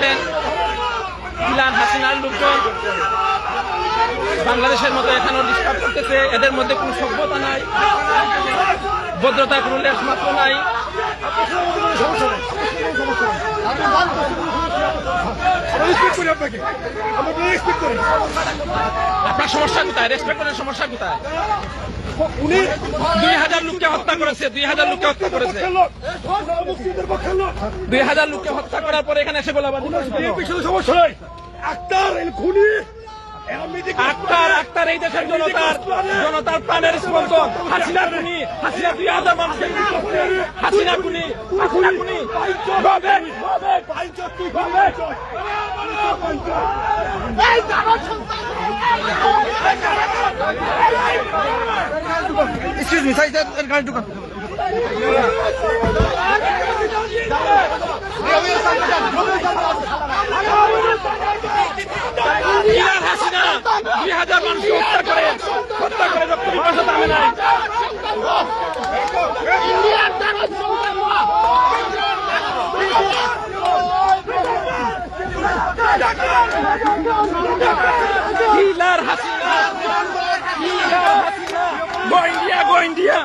দেখেন ইলান হাসিনার লোকজন বাংলাদেশের মতো এখানেও ডিস্টার্ব করতেছে। এদের মধ্যে কোনো সভ্যতা নাই, ভদ্রতার কোনো লেশ মাত্র নাই। আপনার সমস্যা কোথায়? রেসপেক্ট করার সমস্যা কোথায়? 2000 লোককে হত্যা করেছে, 2000 লোককে হত্যা করেছে, 2000 লোককে হত্যা করার পরে এখানে এসে গোলাবারুদ সমস্যা নাই। আক্তার এই দেশের জনতার প্রাণের স্পন্দন। হাসিনা খুনি, হাসিনা 2000 মানুষকে হাসিনা খুনি, হাসিনা খুনি। Excuse me, sir, গাড়ি ঢুকান। ইলান হাসিনা 2000 মানুষকে হত্যা করে রক্ত পিপাসা থামে নাই। ইলান Hasina, Go India, go India.